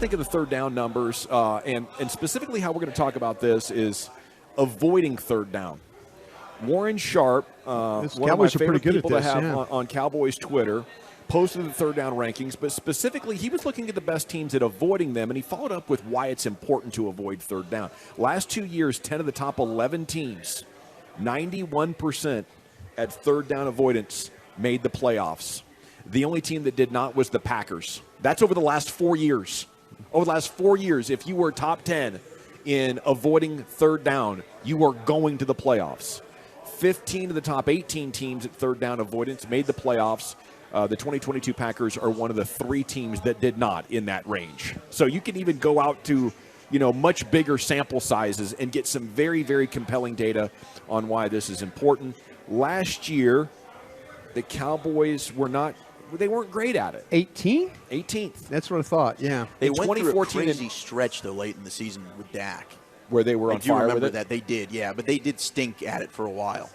think of the third down numbers, and specifically how we're going to talk about this is avoiding third down. Warren Sharp, one of my favorite people to have on Cowboys Twitter, posted the third down rankings, but specifically he was looking at the best teams at avoiding them, and he followed up with why it's important to avoid third down. Last 2 years, 10 of the top 11 teams, 91% at third down avoidance made the playoffs. The only team that did not was the Packers. That's over the last 4 years. Over the last 4 years, if you were top 10 in avoiding third down, you were going to the playoffs. 15 of the top 18 teams at third down avoidance made the playoffs. The 2022 Packers are one of the 3 teams that did not in that range. So you can even go out to, much bigger sample sizes and get some very, very compelling data on why this is important. Last year, the Cowboys weren't great at it. 18th. That's what I thought, yeah. They went through a crazy stretch, though, late in the season with Dak. Where they were on fire with it? I do remember that. They did, yeah. But they did stink at it for a while.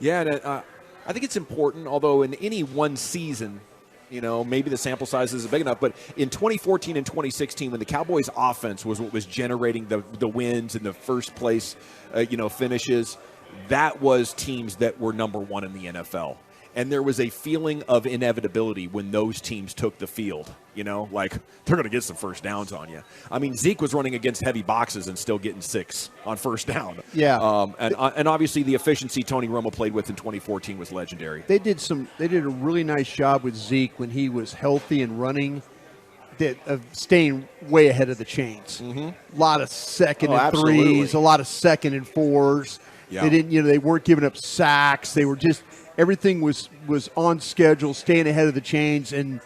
Yeah, and I think it's important, although in any one season, maybe the sample size isn't big enough. But in 2014 and 2016, when the Cowboys' offense was what was generating the wins and the first place, finishes, that was teams that were number one in the NFL. And there was a feeling of inevitability when those teams took the field, like they're going to get some first downs on you. I mean, Zeke was running against heavy boxes and still getting 6 on first down. Yeah. And obviously the efficiency Tony Romo played with in 2014 was legendary. They did a really nice job with Zeke when he was healthy and running, of staying way ahead of the chains. Mm-hmm. A lot of second and threes, a lot of second and fours. Yeah. They weren't giving up sacks. They were just, everything was on schedule, staying ahead of the chains, and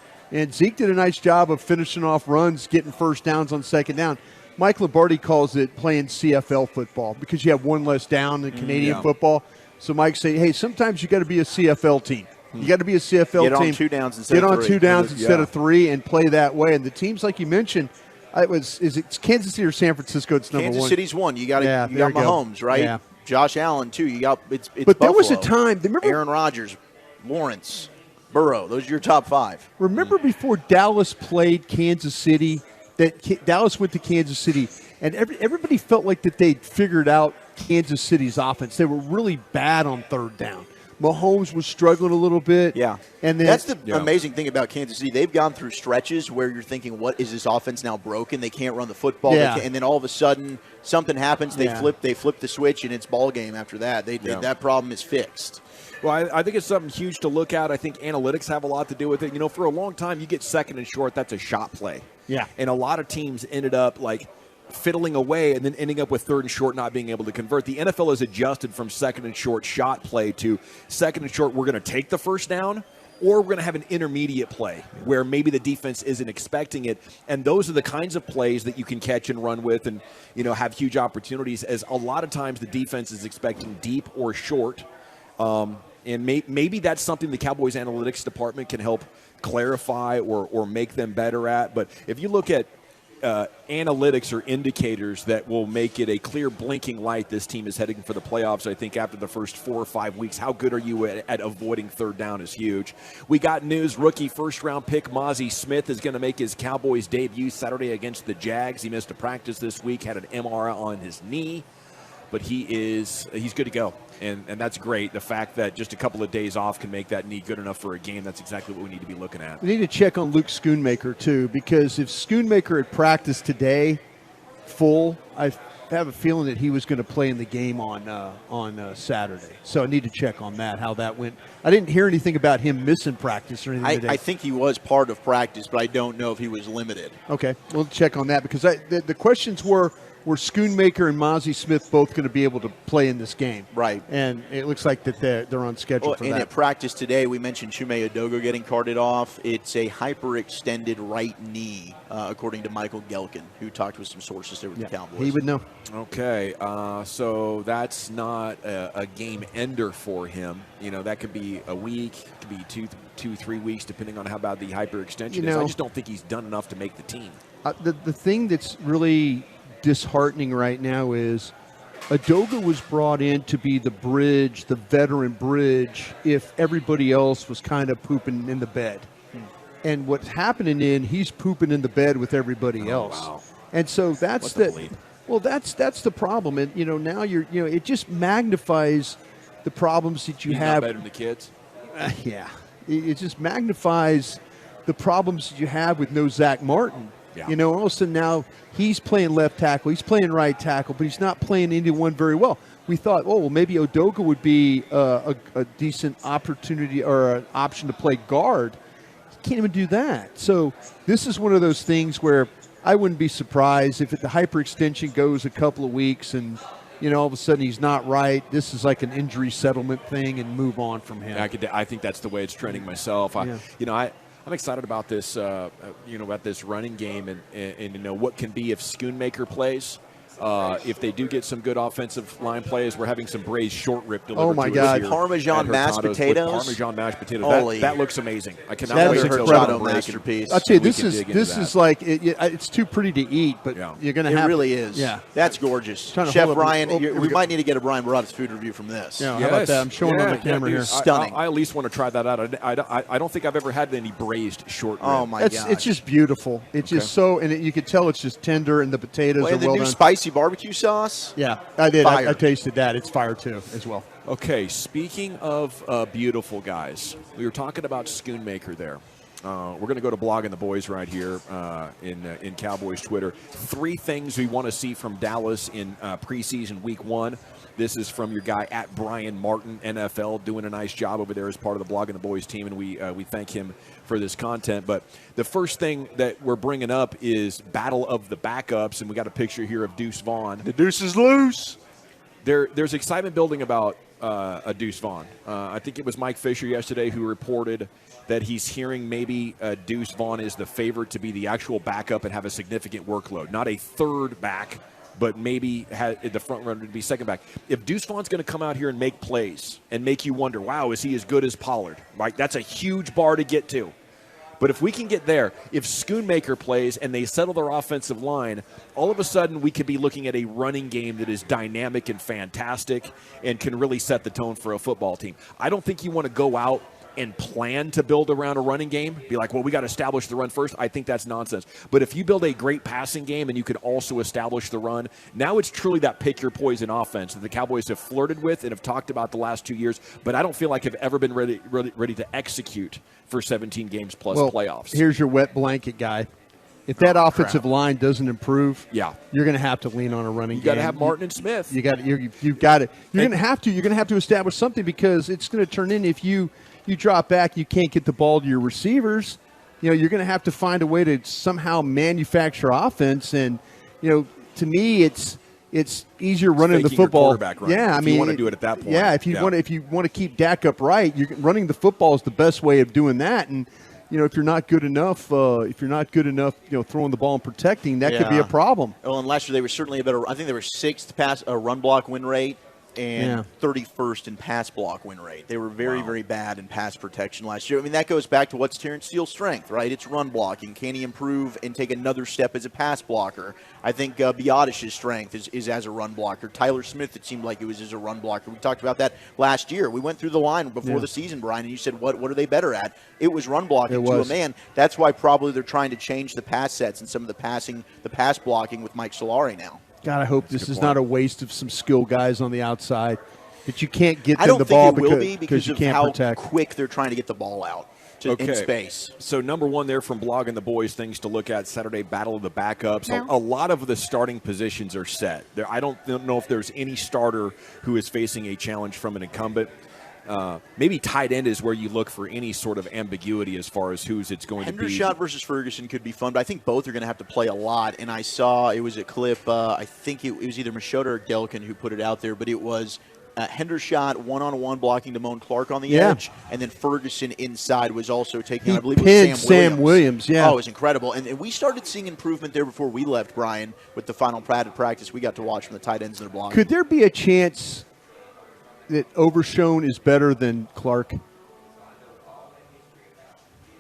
Zeke did a nice job of finishing off runs, getting first downs on second down. Mike Lombardi calls it playing CFL football because you have one less down in Canadian football. So Mike say, hey, sometimes you got to be a CFL team. You got to be a CFL team. Get on 2 downs instead of 3. Get on 2 downs instead of 3 and play that way. And the teams, like you mentioned, is it Kansas City or San Francisco? It's number 1. Kansas City's 1. You got Mahomes, right? Yeah. Josh Allen, too. You got it's But Buffalo. there was a time. Remember Aaron Rodgers, Lawrence, Burrow. Those are your top 5. Remember before Dallas played Kansas City, that Dallas went to Kansas City, and everybody felt like that they'd figured out Kansas City's offense. They were really bad on third down. Mahomes was struggling a little bit. Yeah. And then, that's the amazing thing about Kansas City. They've gone through stretches where you're thinking, what is this offense now broken? They can't run the football. Yeah. And then all of a sudden something happens. They flip the switch, and it's ball game after that. That problem is fixed. Well, I think it's something huge to look at. I think analytics have a lot to do with it. For a long time, you get second and short, that's a shot play. Yeah. And a lot of teams ended up fiddling away and then ending up with third and short, not being able to convert. The NFL has adjusted from second and short shot play to second and short, we're going to take the first down, or we're going to have an intermediate play where maybe the defense isn't expecting it. And those are the kinds of plays that you can catch and run with and, have huge opportunities, as a lot of times the defense is expecting deep or short. And maybe that's something the Cowboys analytics department can help clarify or make them better at. But if you look at analytics or indicators that will make it a clear blinking light this team is heading for the playoffs, I think after the first 4 or 5 weeks, how good are you at avoiding third down is huge. We got news. Rookie first-round pick Mazi Smith is going to make his Cowboys debut Saturday against the Jags. He missed a practice this week, had an MRI on his knee, but he's good to go. And that's great. The fact that just a couple of days off can make that knee good enough for a game, that's exactly what we need to be looking at. We need to check on Luke Schoonmaker, too, because if Schoonmaker had practiced today full, I have a feeling that he was going to play in the game on Saturday. So I need to check on that, how that went. I didn't hear anything about him missing practice or anything today. I think he was part of practice, but I don't know if he was limited. Okay, we'll check on that because the questions were Schoonmaker and Mazi Smith both going to be able to play in this game? Right. And it looks like that they're on schedule for that. And at practice today, we mentioned Chuma Edoga getting carted off. It's a hyperextended right knee, according to Michael Gelkin, who talked with some sources there with the Cowboys. He would know. Okay, so that's not a game ender for him. That could be a week, could be 2-3 weeks, depending on how bad the hyperextension is. I just don't think he's done enough to make the team. The thing that's really disheartening right now is Edoga was brought in to be the bridge, the veteran bridge, if everybody else was kind of pooping in the bed. and what's happening he's pooping in the bed with everybody else. Wow. And so that's that's the problem. And now it just magnifies the problems that you have. Not better than the kids. Yeah, it just magnifies the problems that you have with no Zach Martin. Yeah. All of a sudden now he's playing left tackle, he's playing right tackle, but he's not playing anyone very well. We thought, maybe Edoga would be a decent opportunity or an option to play guard. He can't even do that. So this is one of those things where I wouldn't be surprised if the hyperextension goes a couple of weeks and all of a sudden he's not right. This is like an injury settlement thing and move on from him. I think that's the way it's trending myself. I'm excited about this, about this running game and what can be if Schoonmaker plays. If they do get some good offensive line plays, we're having some braised short rib delivered. Oh my God! Parmesan mashed potatoes. Parmesan mashed potatoes. That looks amazing. I cannot wait until Hurtado masterpiece. I'll tell you, this is like it's too pretty to eat, but you're going to have. It really is. Yeah, that's gorgeous. Chef Brian, we might need to get a Brian Broaddus food review from this. Yeah, how about that? I'm showing on the camera here. Stunning. I at least want to try that out. I don't think I've ever had any braised short rib. Oh my God! It's just beautiful. It's just so, and you can tell it's just tender, and the potatoes are well done. The new spicy barbecue sauce. Yeah, I did. I tasted that. It's fire too, as well. Okay, speaking of beautiful guys, we were talking about Schoonmaker there. We're going to go to Blogging the Boys right here in Cowboys Twitter. 3 things we want to see from Dallas in preseason week 1. This is from your guy at Brian Martin NFL, doing a nice job over there as part of the Blogging the Boys team, and we thank him for this content. But the first thing that we're bringing up is battle of the backups, and we got a picture here of Deuce Vaughn. The Deuce is loose. There's excitement building about a Deuce Vaughn. I think it was Mike Fisher yesterday who reported that he's hearing maybe Deuce Vaughn is the favorite to be the actual backup and have a significant workload. Not a third back, but maybe the front runner to be second back. If Deuce Vaughn's going to come out here and make plays and make you wonder, wow, is he as good as Pollard? Right? That's a huge bar to get to. But if we can get there, if Schoonmaker plays and they settle their offensive line, all of a sudden we could be looking at a running game that is dynamic and fantastic and can really set the tone for a football team. I don't think you want to go out and plan to build around a running game, be like, well, we got to establish the run first. I think that's nonsense. But if you build a great passing game and you can also establish the run, now it's truly that pick your poison offense that the Cowboys have flirted with and have talked about the last 2 years, but I don't feel like have ever been ready to execute for 17 games plus playoffs. Here's your wet blanket guy. If that offensive line doesn't improve, you're going to have to lean on a running game. You got to have Martin and Smith. You've got it. You're going to have to establish something because it's going to turn in if you drop back, you can't get the ball to your receivers. You're going to have to find a way to somehow manufacture offense. And to me, it's easier running the football. Yeah, you want to do it at that point. Yeah, if you want to keep Dak upright, running the football is the best way of doing that. And if you're not good enough, throwing the ball and protecting, that could be a problem. Well, and last year they were certainly a better. I think they were 6th run block win rate. And 31st in pass block win rate. They were very, very bad in pass protection last year. I mean, that goes back to what's Terrence Steele's strength, right? It's run blocking. Can he improve and take another step as a pass blocker? I think Biadish's strength is as a run blocker. Tyler Smith, it seemed like it was as a run blocker. We talked about that last year. We went through the line before the season, Brian, and you said, what are they better at? It was run blocking to a man. That's why probably they're trying to change the pass sets and some of the pass blocking with Mike Solari now. God, I hope this is not a waste of some skill guys on the outside that you can't get them the ball because you can't protect. How quick they're trying to get the ball out in space. So number 1 there from Blogging the Boys, things to look at, Saturday Battle of the Backups. A lot of the starting positions are set. I don't know if there's any starter who is facing a challenge from an incumbent. Maybe tight end is where you look for any sort of ambiguity as far as who's it's going to be. Hendershot versus Ferguson could be fun, but I think both are going to have to play a lot. And I saw it was a clip, I think it was either Machota or Gelkin who put it out there, but it was Hendershot one-on-one blocking Damone Clark on the edge, and then Ferguson inside was also taking, I believe it was Sam Williams. Yeah. Oh, it was incredible. And we started seeing improvement there before we left, Brian, with the final padded practice we got to watch from the tight ends in their blocking. Could there be a chance that Overshone is better than Clark?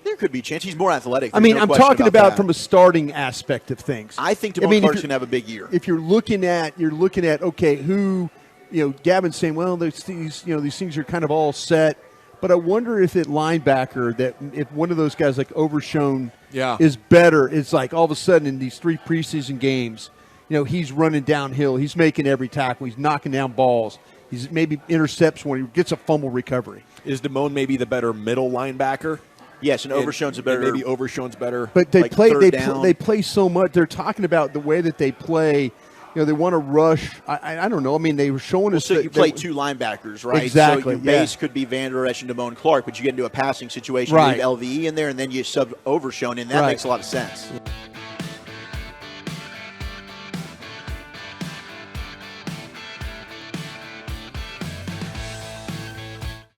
There could be a chance. He's more athletic. I'm talking about from a starting aspect of things. I think Damone Clark's going to have a big year. If you're looking at okay, who, Gavin's saying, well, these things are kind of all set, But I wonder if at linebacker that if one of those guys like Overshown is better, it's like all of a sudden in these 3 preseason games, he's running downhill. He's making every tackle. He's knocking down balls. He's maybe intercepts one. He gets a fumble recovery. Is Damone maybe the better middle linebacker? Yes, and Overshown's a better. Maybe Overshown's better. But they play so much. They're talking about the way that they play. They want to rush. I don't know. I mean, they were showing us. So you play 2 linebackers, right? Exactly. So your base could be Van Der Esch and Damone Clark, but you get into a passing situation, right. you leave LVE in there, and then you sub Overshown, and that makes a lot of sense.